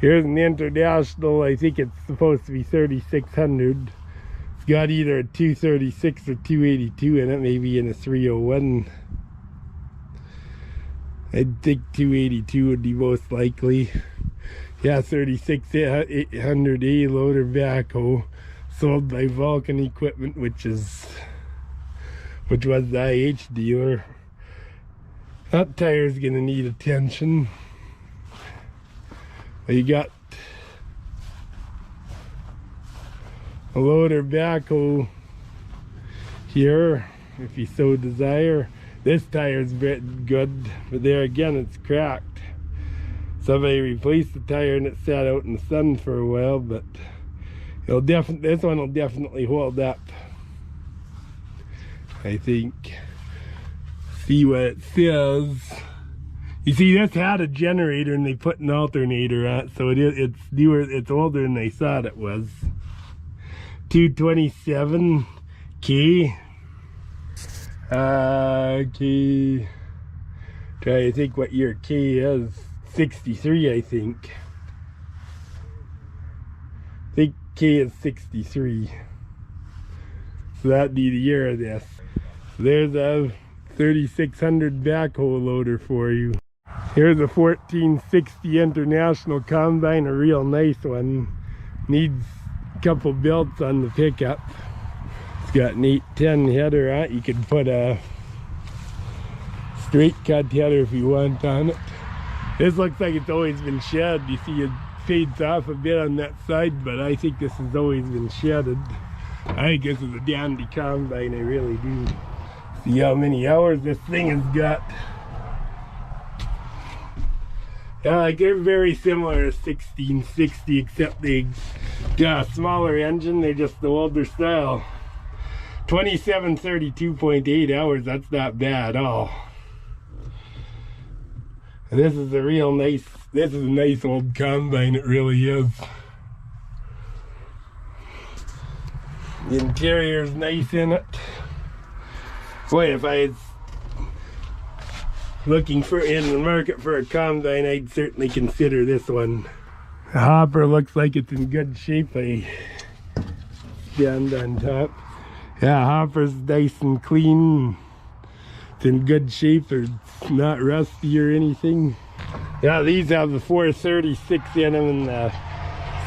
Here's an International, I think it's supposed to be 3600. It's got either a 236 or 282 in it, maybe in a 301. I think 282 would be most likely. Yeah, 3600A loader backhoe, sold by Vulcan Equipment, which was the IH dealer. That tire's gonna need attention. You got a loader backhoe here, if you so desire. This tire's good, but there again it's cracked. Somebody replaced the tire and it sat out in the sun for a while, but this one will definitely hold up, I think. See what it says. You see, this had a generator and they put an alternator on it, so it's newer, it's older than they thought it was. 227K. K. Try to think what year K is. 63, I think. I think K is 63. So that'd be the year of this. There's a 3600 backhoe loader for you. Here's a 1460 International combine, a real nice one. Needs a couple belts on the pickup. It's got an 810 header on it. You could put a straight cut header if you want on it. This looks like it's always been shed. You see it fades off a bit on that side, but I think this has always been shedded. I think this is a dandy combine, I really do. See how many hours this thing has got. Yeah, like they're very similar to 1660, except they got a smaller engine. They're just the older style. 2732.8 hours, that's not bad at all. And this is a real nice, this is a nice old combine, it really is. The interior's nice in it. Boy, if I was looking for in the market for a combine, I'd certainly consider this one. The hopper looks like it's in good shape. I stand on top. Yeah, hopper's nice and clean. It's in good shape. It's not rusty or anything. Yeah, these have the 436 in them, and the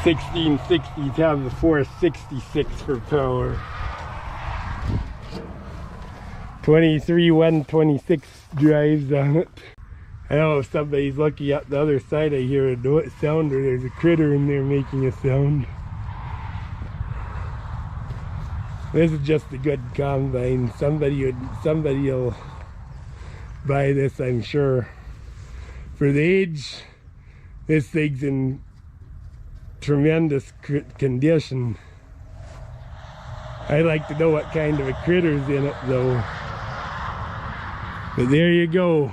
1660s have the 466 for power. 23 126 drives on it. I don't know if somebody's looking at the other side. I hear a sound, or there's a critter in there making a sound. This is just a good combine. Somebody'll buy this, I'm sure. For the age, this thing's in tremendous condition. I'd like to know what kind of a critter's in it though. But there you go.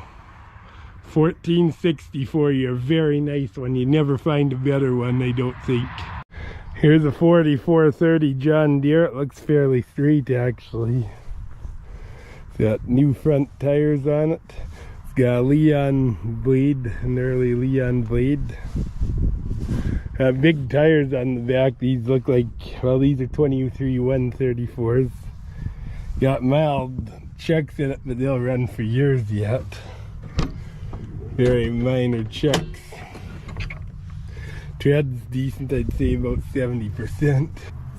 1460 for you, a very nice one. You never find a better one, I don't think. Here's a 4430 John Deere. It looks fairly straight actually. It's got new front tires on it. It's got a Leon blade, an early Leon blade. Got big tires on the back. These look like, well, these are 23 134s. Got mild checks in it, but they'll run for years yet. Very minor checks. Tread's decent, I'd say about 70%.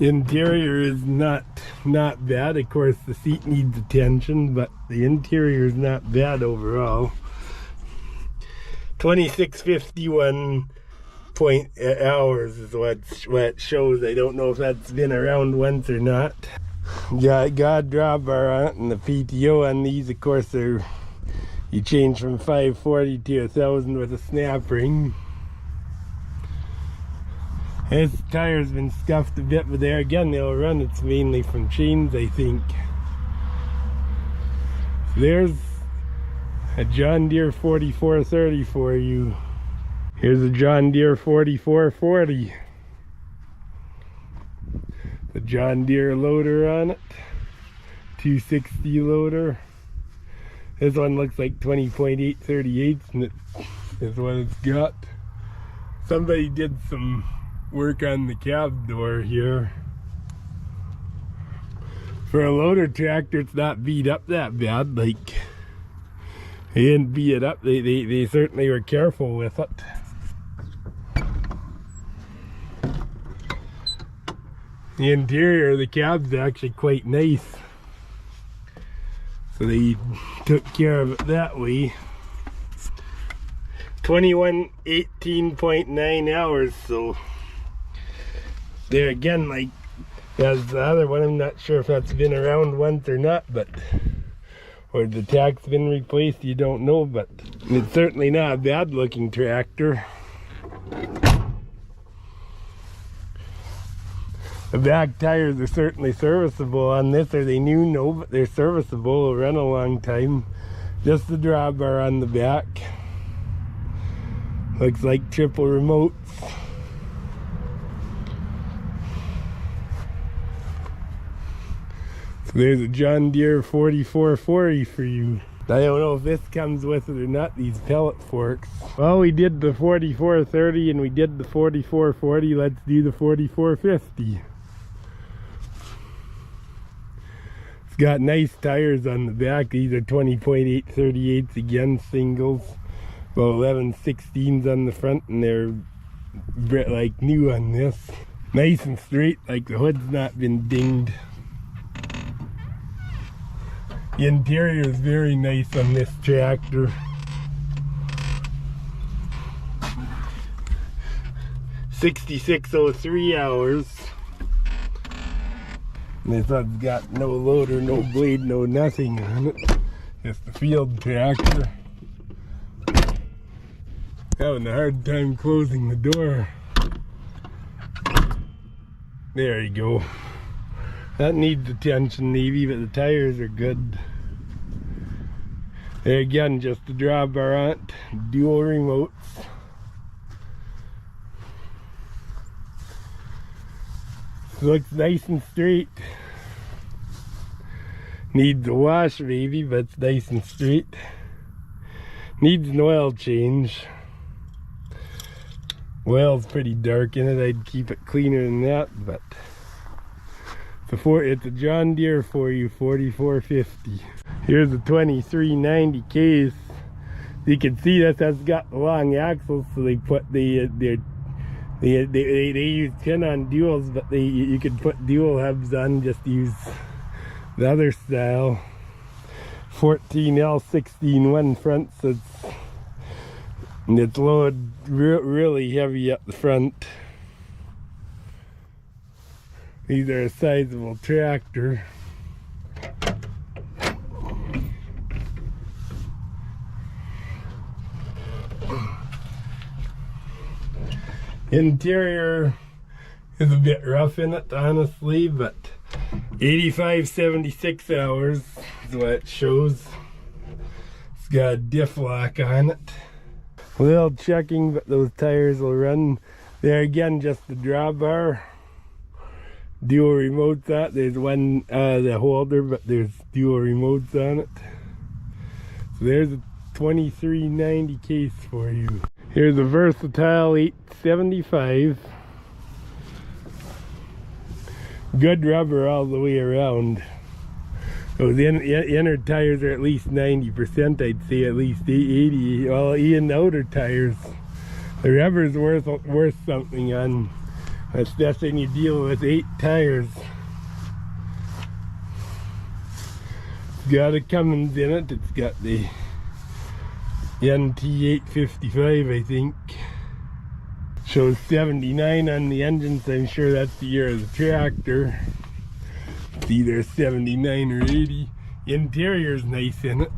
Interior is not bad. Of course, the seat needs attention, but the interior is not bad overall. 2651 hours is what it shows. I don't know if that's been around once or not. Got God drawbar on it, and the PTO on these, of course, are you change from 540 to 1000 with a snap ring. This tire's been scuffed a bit, but there again they'll run. It's mainly from chains, I think. So there's a John Deere 4430 for you. Here's a John Deere 4440. The John Deere loader on it. 260 loader. This one looks like 20.838, and it is what it's got. Somebody did some work on the cab door here. For a loader tractor, it's not beat up that bad. Like, they didn't beat it up. They certainly were careful with it. The interior of the cab's actually quite nice. So they took care of it that way. 18.9 hours, so there again, like as the other one, I'm not sure if that's been around once or not, but or the tack's been replaced, you don't know, but it's certainly not a bad looking tractor. The back tires are certainly serviceable on this. Are they new? No, but they're serviceable. They'll run a long time. Just the drawbar on the back. Looks like triple remotes. So there's a John Deere 4440 for you. I don't know if this comes with it or not, these pellet forks. Well, we did the 4430 and we did the 4440. Let's do the 4450. It's got nice tires on the back. These are 20.838s again, singles. About 11/16s on the front, and they're like new on this. Nice and straight, like the hood's not been dinged. The interior is very nice on this tractor. $66.03 hours. And this one's got no loader, no blade, no nothing on it. Just a field tractor. Having a hard time closing the door. There you go. That needs attention maybe, but the tires are good. There again, just a drawbar on it, dual remotes. Looks nice and straight. Needs a wash maybe, but it's nice and straight. Needs an oil change. Oil's pretty dark in it. I'd keep it cleaner than that, but it's a John Deere for you, 4450. Here's a 2390 case. You can see this has got the long axles, so they put they use pin-on duals, but you could put dual hubs on. Just use the other style. 14L 16-1 front, so it's loaded really heavy up the front. These are a sizable tractor. Interior is a bit rough in it, honestly, but 85.76 hours is what it shows. It's got a diff lock on it. A little checking, but those tires will run. There again, just the drawbar. Dual remotes on it. There's one the holder, but there's dual remotes on it. So there's a 2390 case for you. Here's a versatile 875. Good rubber all the way around. Those inner tires are at least 90%, I'd say at least 80. Well, even the outer tires. The rubber's worth something on, especially when you deal with 8 tires. It's got a Cummins in it. It's got the NT855, I think. Shows 79 on the engine, so I'm sure that's the year of the tractor. It's either 79 or 80. Interior's nice in it.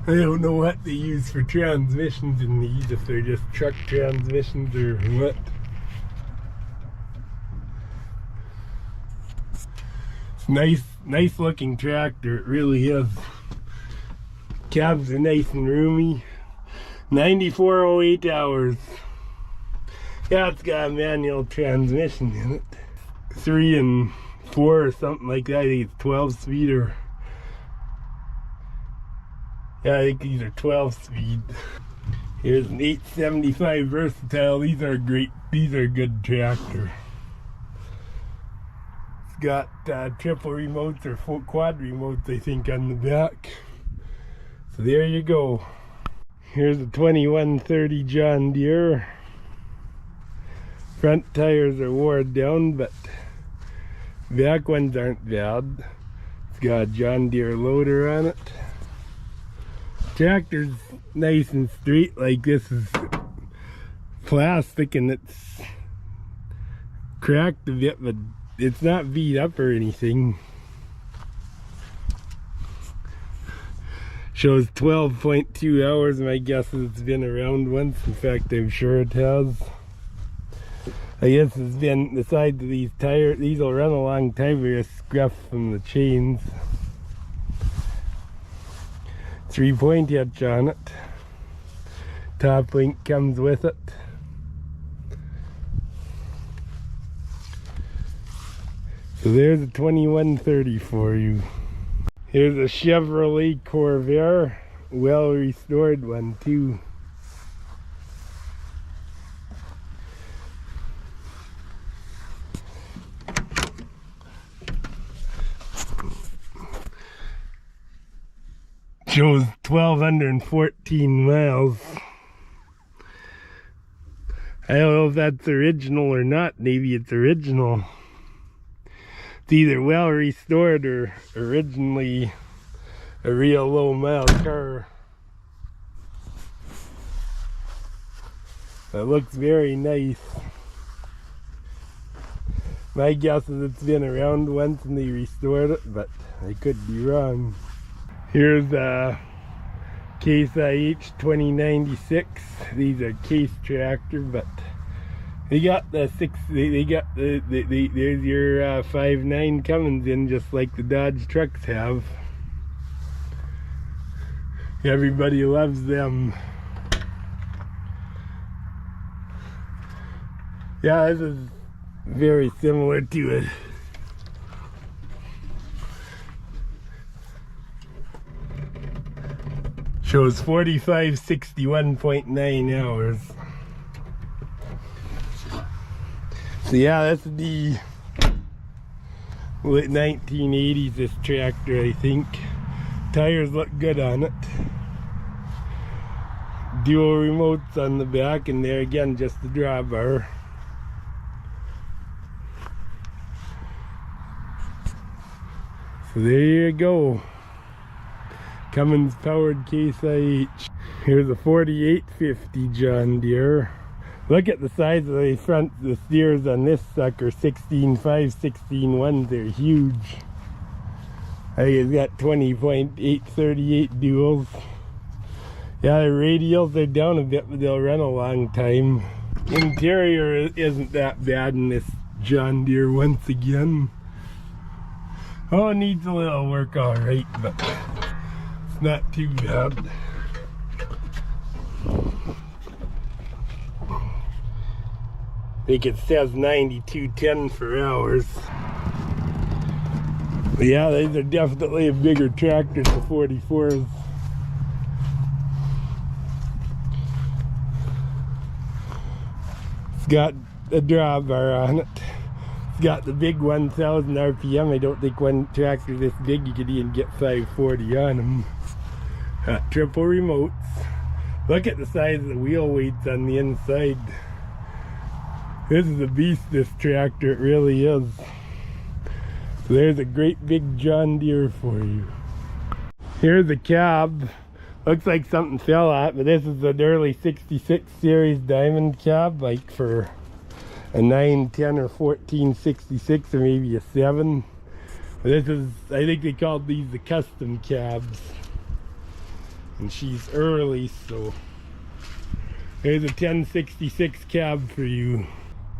I don't know what they use for transmissions in these, if they're just truck transmissions or what. It's nice looking tractor, it really is. Cabs are nice and roomy. 94.08 hours. Yeah, it's got a manual transmission in it. 3 and 4 or something like that. I think it's 12 speed or... Yeah, I think these are 12 speed. Here's an 875 Versatile. These are great. These are a good tractor. It's got triple remotes or quad remotes, I think, on the back. So there you go. Here's a 2130 John Deere. Front tires are worn down, but back ones aren't bad. It's got a John Deere loader on it. Tractor's nice and straight, like this is plastic and it's cracked a bit, but it's not beat up or anything. Shows 12.2 hours. My guess is it's been around once. In fact, I'm sure it has. I guess it's been the sides of these tires. These will run a long time. They're scuff from the chains. 3-point hitch on it. Top link comes with it. So there's a 2130 for you. Here's a Chevrolet Corvair, well restored one too. Shows 1,214 miles. I don't know if that's original or not. Maybe it's original. It's either well restored or originally a real low mile car. It looks very nice. My guess is it's been around once and they restored it, but I could be wrong. Here's a Case IH 2096. These are case tractor, but they got the there's your 5.9 Cummins in, just like the Dodge trucks have. Everybody loves them. Yeah, this is very similar to it. Shows 4561.9 hours. So yeah, that's the late 1980s, this tractor, I think. Tires look good on it. Dual remotes on the back, and there again, just the drawbar. So there you go. Cummins powered Case IH. Here's a 4850 John Deere. Look at the size of the front, the steers on this sucker. 16.5, 16.1. They're huge. I think it's got 20.838 duals. Yeah, the radials are down a bit, but they'll run a long time. Interior isn't that bad in this John Deere once again. Oh, it needs a little work, alright, but it's not too bad. I think it says 92.10 for hours. But yeah, these are definitely a bigger tractor than the 44s. It's got a drawbar on it. It's got the big 1,000 RPM. I don't think one tractor this big you could even get 540 on them. Triple remotes. Look at the size of the wheel weights on the inside. This is a beast, this tractor, it really is. So there's a great big John Deere for you. Here's a cab. Looks like something fell out, but this is an early 66 series diamond cab, like for a 910 or 1466 or maybe a 7. But this is, I think they called these the custom cabs. And she's early, so here's a 1066 cab for you.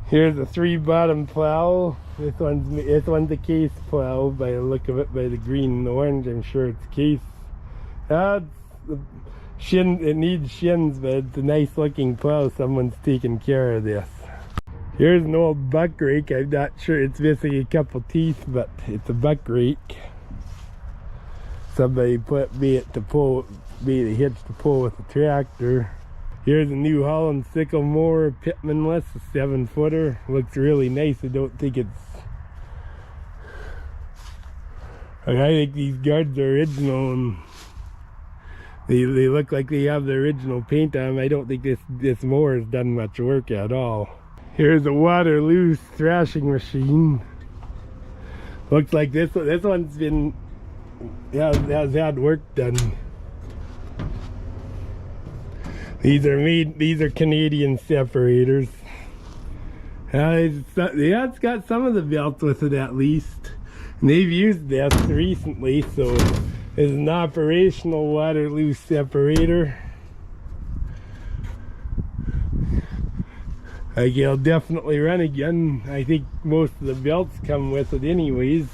Here's a 3-bottom plow. This one's a case plow by the look of it, by the green and orange. I'm sure it's case. It needs shins, but it's a nice looking plow. Someone's taking care of this. Here's an old buck rake. I'm not sure, it's missing a couple teeth, but it's a buck rake. Somebody made a hitch to pull with the tractor. Here's a new Holland sickle mower, Pitmanless, a 7-footer. Looks really nice. I don't think it's... I think these guards are original, and they look like they have the original paint on them. I don't think this mower has done much work at all. Here's a Waterloo threshing machine. Looks like this one's been... has had work done. These are Canadian separators. It's got some of the belts with it at least. And they've used this recently, so it's an operational Waterloo separator. Like, it'll definitely run again. I think most of the belts come with it anyways.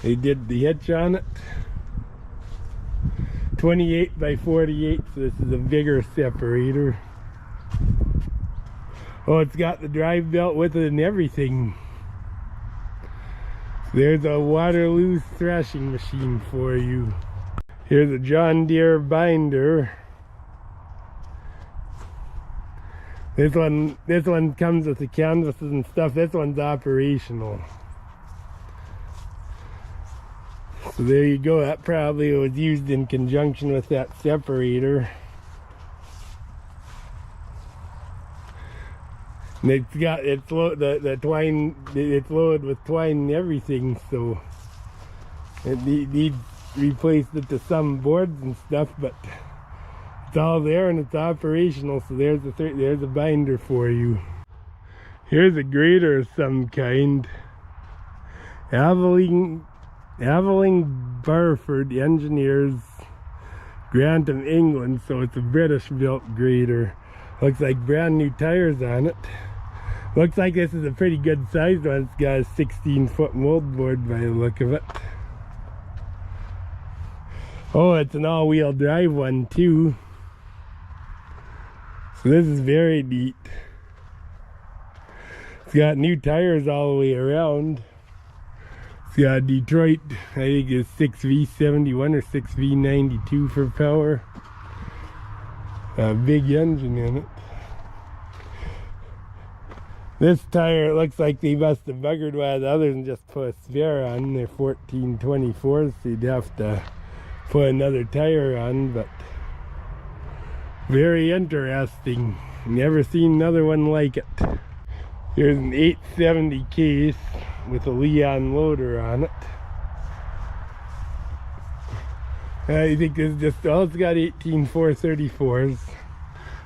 They did the hitch on it. 28 by 48, so this is a bigger separator. Oh, it's got the drive belt with it and everything. So there's a Waterloo threshing machine for you. Here's a John Deere binder. This one comes with the canvases and stuff. This one's operational. So there you go. That probably was used in conjunction with that separator. And it's loaded with twine and everything, so it needs replaced it to some boards and stuff, but it's all there and it's operational. So there's a binder for you. Here's a grader of some kind. Aveling-Barford engineers, Grantham, England, so it's a British built grader. Looks like brand new tires on it. Looks like this is a pretty good sized one. It's got a 16-foot moldboard by the look of it. Oh, it's an all-wheel drive one too. So this is very neat. It's got new tires all the way around. It's got Detroit, I think it's 6V71 or 6V92 for power. A big engine in it. This tire, it looks like they must have buggered one of the others and just put a spare on. They're 1424s, so you'd have to put another tire on, but very interesting. Never seen another one like it. Here's an 870 case with a Leon loader on it. I think this is just, well, it's got 18-434s.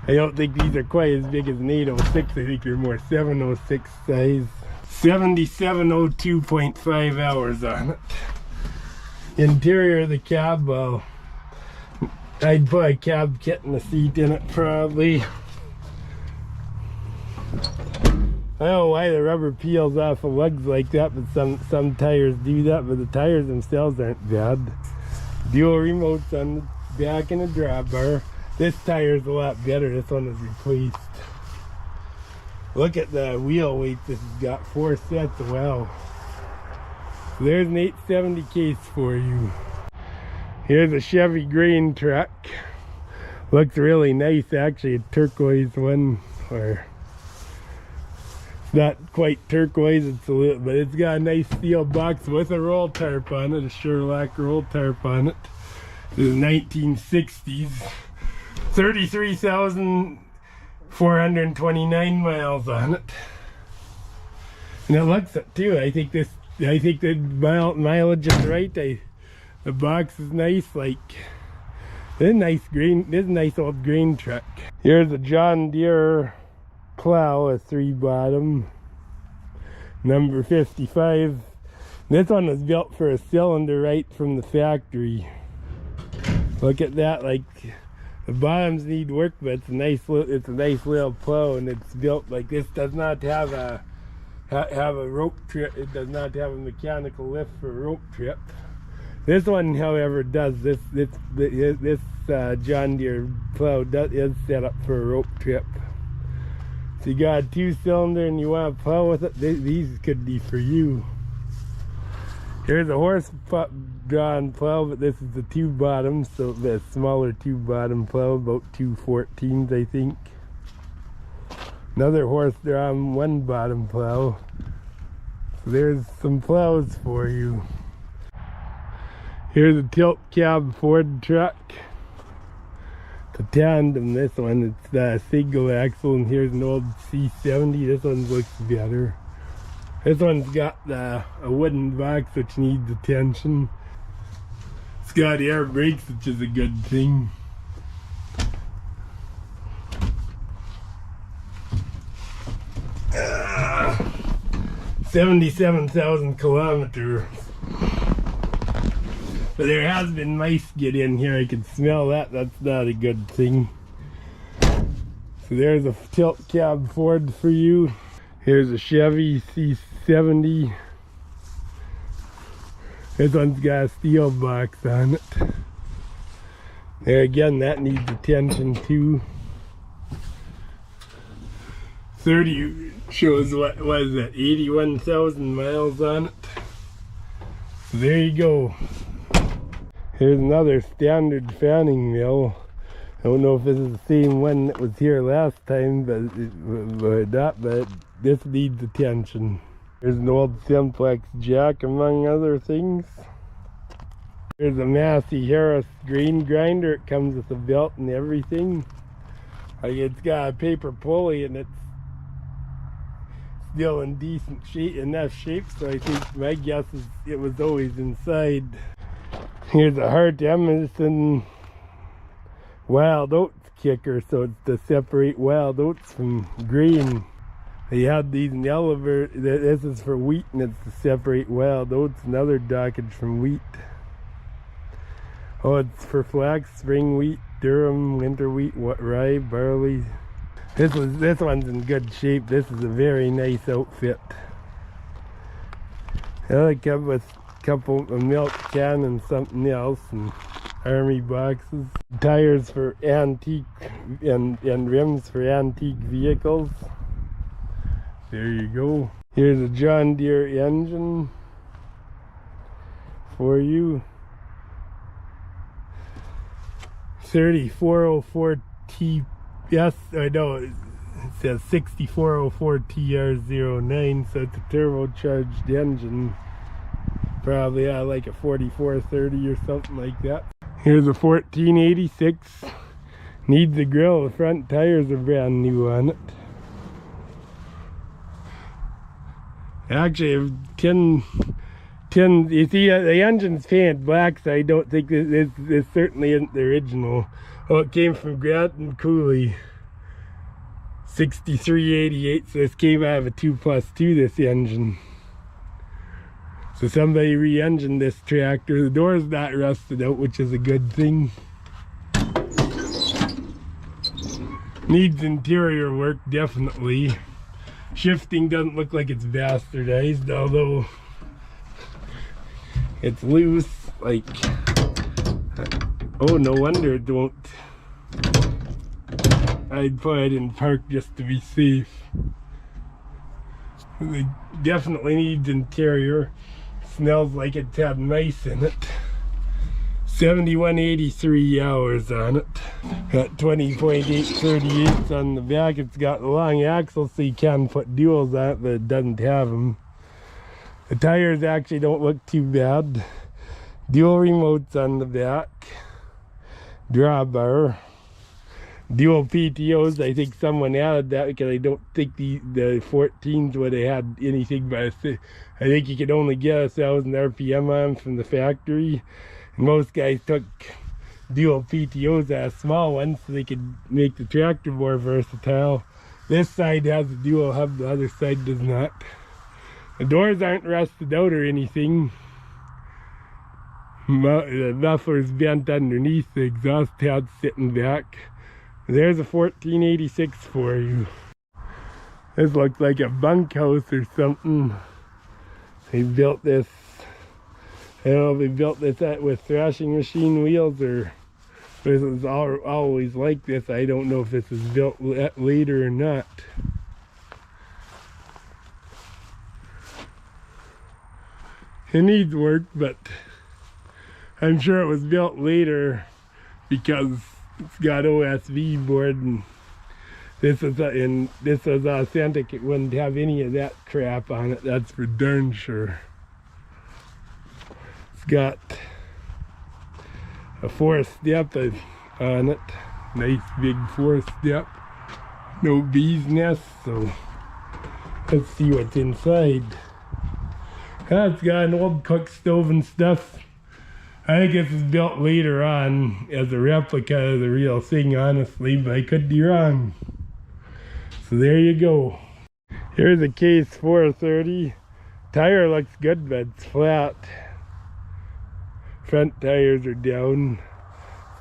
I don't think these are quite as big as an 806. I think they're more 706 size. 7702.5 hours on it. Interior of the cab, well, I'd put a cab kit and a seat in it probably. I don't know why the rubber peels off of lugs like that, but some tires do that, but the tires themselves aren't bad. Dual remotes on the back and a drawbar. This tire's a lot better. This one is replaced. Look at the wheel weight. This has got 4 sets. Wow. So there's an 870 case for you. Here's a Chevy grain truck. Looks really nice, actually. A turquoise one, or it's not quite turquoise, it's a little, but it's got a nice steel box with a roll tarp on it, a Sherlock roll tarp on it. This is 1960s. 33,429 miles on it. And it looks it too. I think the mileage is right. The box is nice. Like, this is a nice old grain truck. Here's a John Deere plow, a 3-bottom, number 55. This one was built for a cylinder right from the factory. Look at that. Like, the bottoms need work, but it's a nice little plow, and it's built like this. Does not have a rope trip. It does not have a mechanical lift for a rope trip. This one, however, does. This John Deere plow is set up for a rope trip. So you got a 2-cylinder and you want to plow with it, these could be for you. Here's a horse drawn plow, but this is the 2 bottom, so the smaller 2 bottom plow, about 214s I think. Another horse drawn 1 bottom plow. So there's some plows for you. Here's a tilt cab Ford truck. It's a tandem, this one. It's the single axle, and here's an old C70. This one looks better. This one's got a wooden box which needs attention. It's got air brakes, which is a good thing. Uh, 77,000 kilometers. But there has been mice get in here. I can smell that. That's not a good thing. So there's a tilt cab Ford for you. Here's a Chevy C70. This one's got a steel box on it. There again, that needs attention too. 30 shows, what was that, 81,000 miles on it. So there you go. Here's another standard fanning mill. I don't know if this is the same one that was here last time, but this needs attention. Here's an old Simplex jack, among other things. Here's a Massey-Harris Grain grinder. It comes with a belt and everything. It's got a paper pulley, and it's still in decent shape, enough shape, so I think my guess is it was always inside. Here's a Hart-Emerson wild oats kicker, so it's to separate wild oats from grain. They had these in the elevator. This is for wheat, and it's to separate wild oats and other dockage from wheat. Oh, it's for flax, spring wheat, durum, winter wheat, rye, barley. This one's in good shape. This is a very nice outfit. It comes with a couple of milk can and something else, and army boxes. Tires for antique and rims for antique vehicles. There you go. Here's a John Deere engine for you. 3404T. Yes, I know. It says 6404TR09, so it's a turbocharged engine. Probably like a 4430 or something like that. Here's a 1486. Needs a grill. The front tires are brand new on it. Actually, 10, you see, the engine's painted black, so I don't think this certainly isn't the original. Oh, it came from Grant and Cooley. 6388, so this came out of a 2+2, this engine. So somebody re-engined this tractor. The door's not rusted out, which is a good thing. Needs interior work, definitely. Shifting doesn't look like it's bastardized, although it's loose. Like, oh, no wonder it won't. I'd put it in park just to be safe. It definitely needs interior. Smells like it's had mice in it. 7183 hours on it. Got 20.838 on the back. It's got long axles, so you can put duals on it, but it doesn't have them. The tires actually don't look too bad. Dual remotes on the back. Drawbar. Dual PTOs. I think someone added that because I don't think the 14s would have had anything, but I think you could only get 1,000 RPM on from the factory. And most guys took dual PTOs as small ones so they could make the tractor more versatile. This side has a dual hub, the other side does not. The doors aren't rusted out or anything. The muffler's bent underneath, the exhaust pad's sitting back. There's a 1486 for you. This looks like a bunk house or something. They built this, I don't know if they built this with threshing machine wheels or this is always like this. I don't know if this is built later or not. It needs work, but I'm sure it was built later because it's got OSB board, and this is authentic. It wouldn't have any of that crap on it, that's for darn sure. It's got a 4-step on it, nice big 4-step, no bees nest. So let's see what's inside. It's got an old cook stove and stuff. I think this was built later on as a replica of the real thing, honestly, but I could be wrong. So there you go. Here's a case 430. Tire looks good, but it's flat. Front tires are down.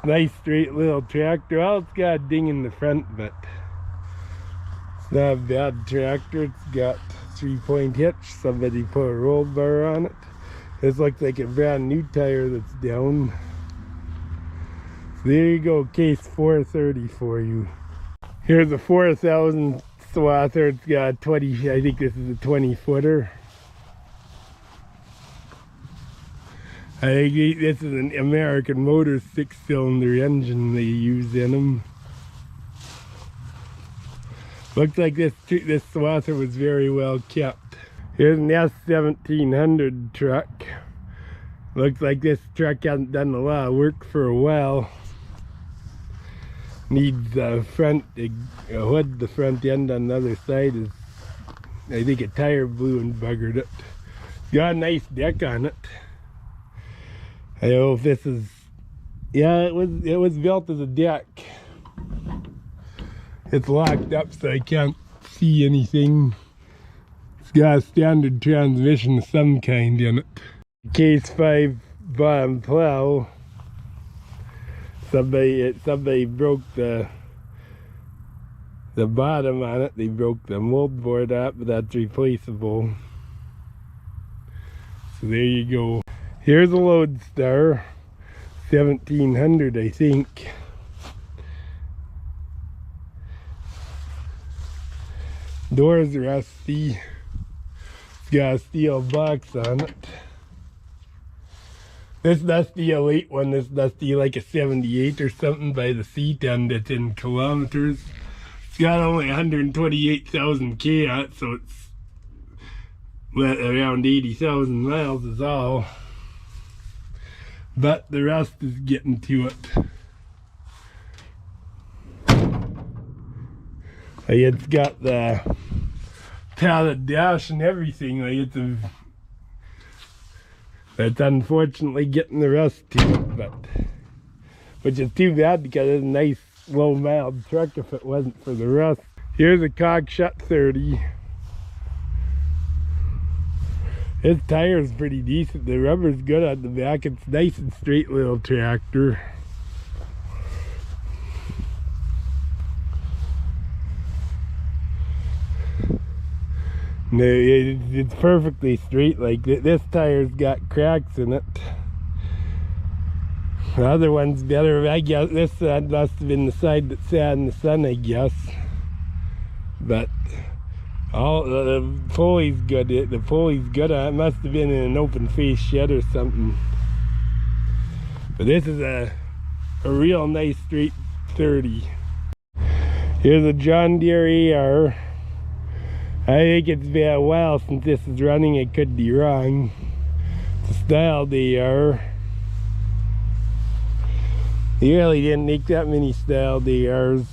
Nice straight little tractor. Well, it's got a ding in the front, but it's not a bad tractor. It's got 3-point hitch. Somebody put a roll bar on it. This looks like a brand new tire that's down. So there you go, case 430 for you. Here's a 4,000 swather. It's got 20, I think this is a 20-footer. I think this is an American Motors 6-cylinder engine they use in them. Looks like this swather was very well kept. Here's an S1700 truck. Looks like this truck hasn't done a lot of work for a while. Needs a hood. The front end on the other side is, I think, a tire blew and buggered it. Got a nice deck on it. I don't know if this is, yeah, it was built as a deck. It's locked up so I can't see anything. It's got a standard transmission of some kind in it. Case 5 bottom plow. Somebody broke the bottom on it. They broke the mold board up, but that's replaceable. So there you go. Here's a Loadstar, 1700, I think. Doors rusty. It's got a steel box on it. This must be a late one. This must be like a 78 or something by the seat end. It's in kilometers. It's got only 128,000 K on it, so it's around 80,000 miles is all. But the rest is getting to it. Like, it's got the padded dash and everything. Like, it's unfortunately getting the rust to it, but which is too bad because it's a nice low mild truck if it wasn't for the rust. Here's a Cockshutt 30. His tire's pretty decent. The rubber's good on the back. It's nice and straight little tractor. No, it's perfectly straight. Like this tire's got cracks in it. The other one's better. I guess this side must have been the side that sat in the sun, I guess. But all the pulley's good. The pulley's good. It must have been in an open face shed or something. But this is a real nice straight 30. Here's a John Deere AR. I think it's been a while since this is running. I could be wrong. It's a styled AR. They really didn't make that many styled ARs.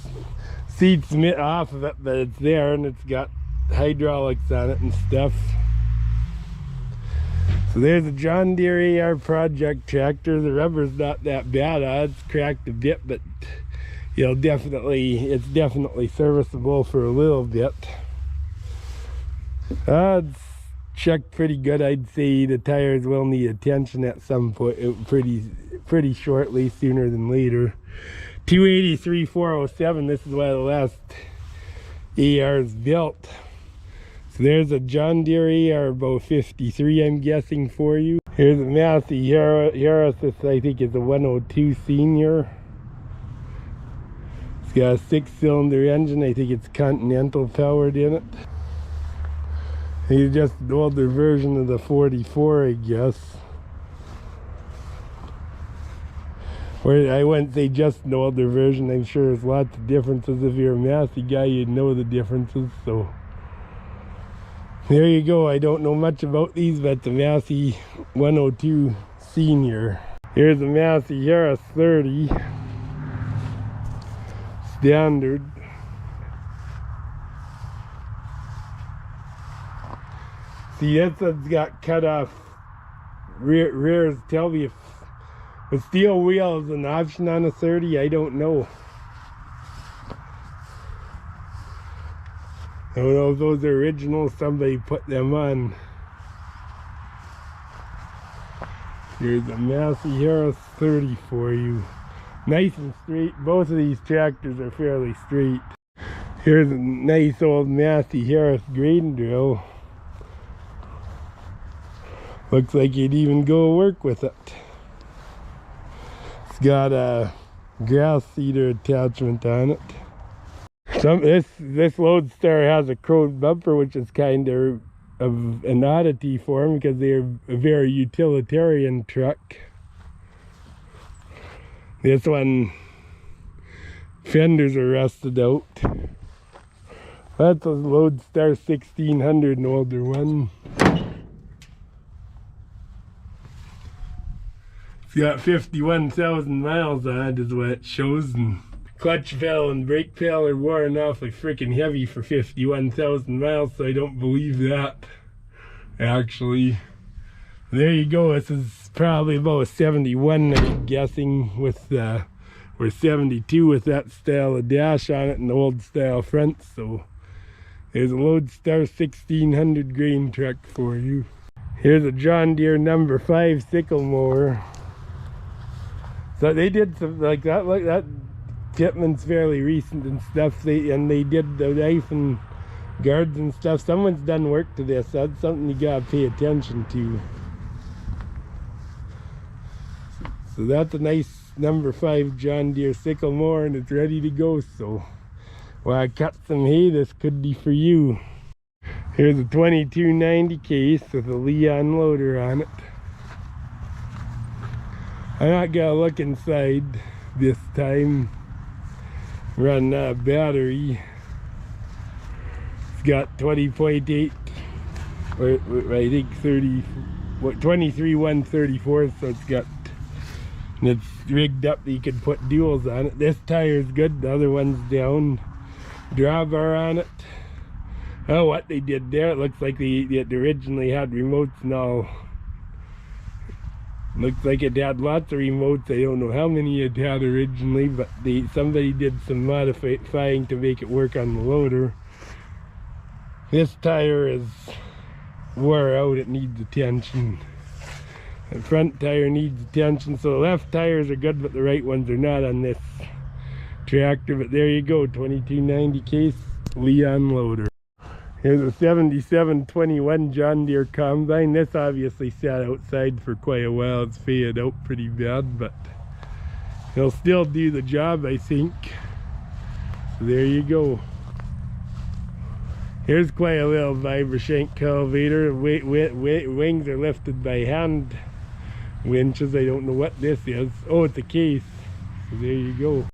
Seats off of it, but it's there, and it's got hydraulics on it and stuff. So there's a John Deere AR project tractor. The rubber's not that bad on it. It's cracked a bit, but it's definitely serviceable for a little bit. It's checked pretty good. I'd say the tires will need attention at some point, pretty shortly, sooner than later. 283,407. This is one of the last ARs built. So there's a John Deere AR about 53, I'm guessing, for you. Here's a Massey-Harris. This I think is a 102 senior. It's got a 6-cylinder engine. I think it's Continental powered in it. It's just an older version of the 44, I guess. Where I wouldn't say just an older version. I'm sure there's lots of differences. If you're a Massey guy, you'd know the differences. So there you go. I don't know much about these, but the Massey 102 Senior. Here's a Massey-Harris 30 standard. See, this one's got cut off rears. Tell me if with steel wheels an option on a 30, I don't know. I don't know if those are original, somebody put them on. Here's a Massey-Harris 30 for you. Nice and straight. Both of these tractors are fairly straight. Here's a nice old Massey-Harris grain drill. Looks like you'd even go work with it. It's got a grass seeder attachment on it. This Loadstar has a chrome bumper, which is kind of an oddity for them because they're a very utilitarian truck. This one, fenders are rusted out. That's a Loadstar 1600, an older one. It's got 51,000 miles on it is what it shows, and clutch pedal and brake pedal are worn awfully freaking heavy for 51,000 miles, so I don't believe that, actually. There you go. This is probably about a 71, I'm guessing, with or 72 with that style of dash on it and the old style front. So there's a Loadstar 1600 grain truck for you. Here's a John Deere number 5 sickle mower. So they did some like that Tipman's fairly recent and stuff. They did the knife and guards and stuff. Someone's done work to this. That's something you gotta pay attention to. So that's a nice number 5 John Deere sickle mower, and it's ready to go. So while I cut some hay, this could be for you. Here's a 2290 case with a Leon loader on it. I'm not gonna look inside this time. Run battery. It's got 20.8, or I think 23 1/34, so it's got, and it's rigged up that you can put duals on it. This tire's good, the other one's down. Drawbar on it. Oh, what they did there, it looks like they originally had remotes and all. Looks like it had lots of remotes. I don't know how many it had originally, but somebody did some modifying to make it work on the loader. This tire is wore out, it needs attention. The front tire needs attention, so the left tires are good, but the right ones are not on this tractor. But there you go, 2290 case Leon loader. Here's a 7721 John Deere combine. This obviously sat outside for quite a while. It's faded out pretty bad, but it'll still do the job, I think. So there you go. Here's quite a little vibra-shank cultivator. Wings are lifted by hand winches. I don't know what this is. Oh, it's a case. So there you go.